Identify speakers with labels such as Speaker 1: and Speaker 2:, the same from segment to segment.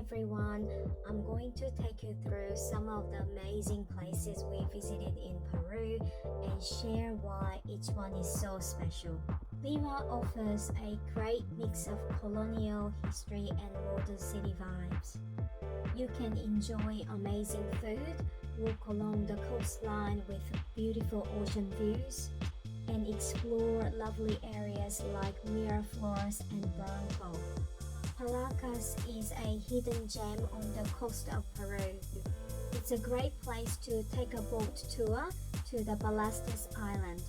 Speaker 1: everyone, I'm going to take you through some of the amazing places we visited in Peru and share why each one is so special. Lima offers a great mix of colonial history and modern city vibes. You can enjoy amazing food, walk along the coastline with beautiful ocean views, and explore lovely areas like Miraflores and Barranco. Paracas is a hidden gem on the coast of Peru. It's a great place to take a boat tour to the Ballestas Island.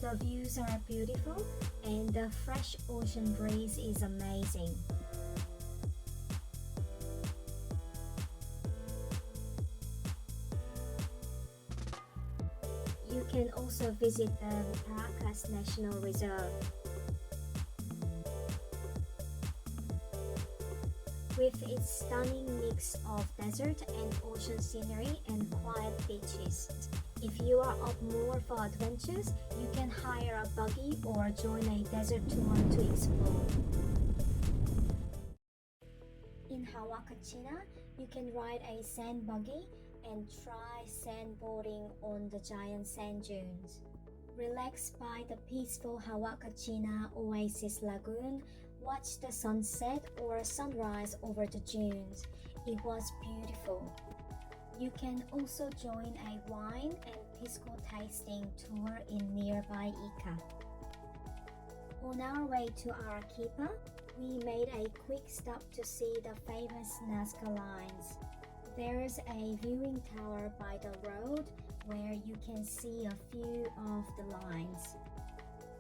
Speaker 1: The views are beautiful and the fresh ocean breeze is amazing. You can also visit the Paracas National Reserve. With its stunning mix of desert and ocean scenery and quiet beaches. If you are up more for adventures, you can hire a buggy or join a desert tour to explore. In Huacachina, you can ride a sand buggy and try sandboarding on the giant sand dunes. Relax by the peaceful Huacachina Oasis Lagoon, watch the sunset or sunrise over the dunes. It was beautiful. You can also join a wine and pisco tasting tour in nearby Ica. On our way to Arequipa, we made a quick stop to see the famous Nazca Lines. There's a viewing tower by the road where you can see a few of the lines.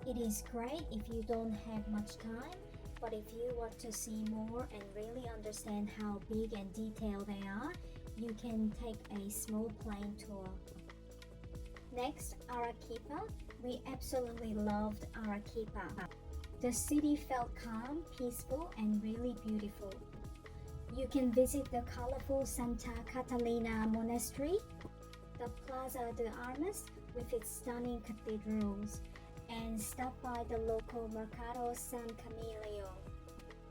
Speaker 1: It is great if you don't have much time, but if you want to see more and really understand how big and detailed they are, you can take a small plane tour. Next, Arequipa. We absolutely loved Arequipa. The city felt calm, peaceful, and really beautiful. You can visit the colorful Santa Catalina Monastery, the Plaza de Armas with its stunning cathedrals, and stop by the local Mercado San Camilio.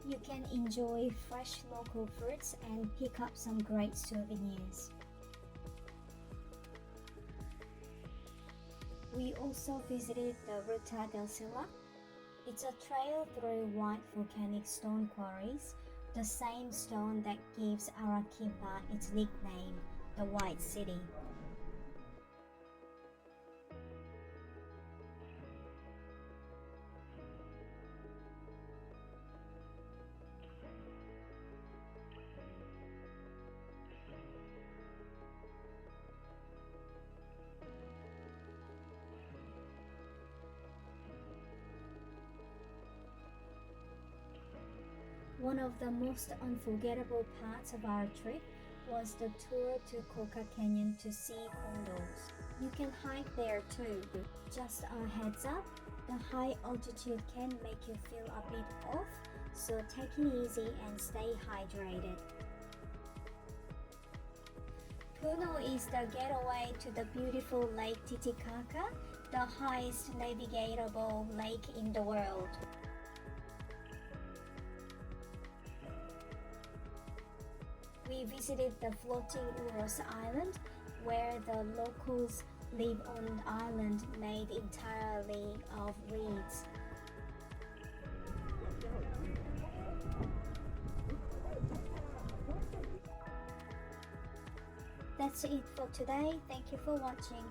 Speaker 1: You can enjoy fresh local fruits and pick up some great souvenirs. We also visited the Ruta del Silla. It's a trail through white volcanic stone quarries, the same stone that gives Arequipa its nickname, the White City. One of the most unforgettable parts of our trip was the tour to Colca Canyon to see condors. You can hike there too. Just a heads up, the high altitude can make you feel a bit off, so take it easy and stay hydrated. Puno is the getaway to the beautiful Lake Titicaca, the highest navigable lake in the world. We visited the floating Uros Island, where the locals live on an island made entirely of reeds. That's it for today. Thank you for watching.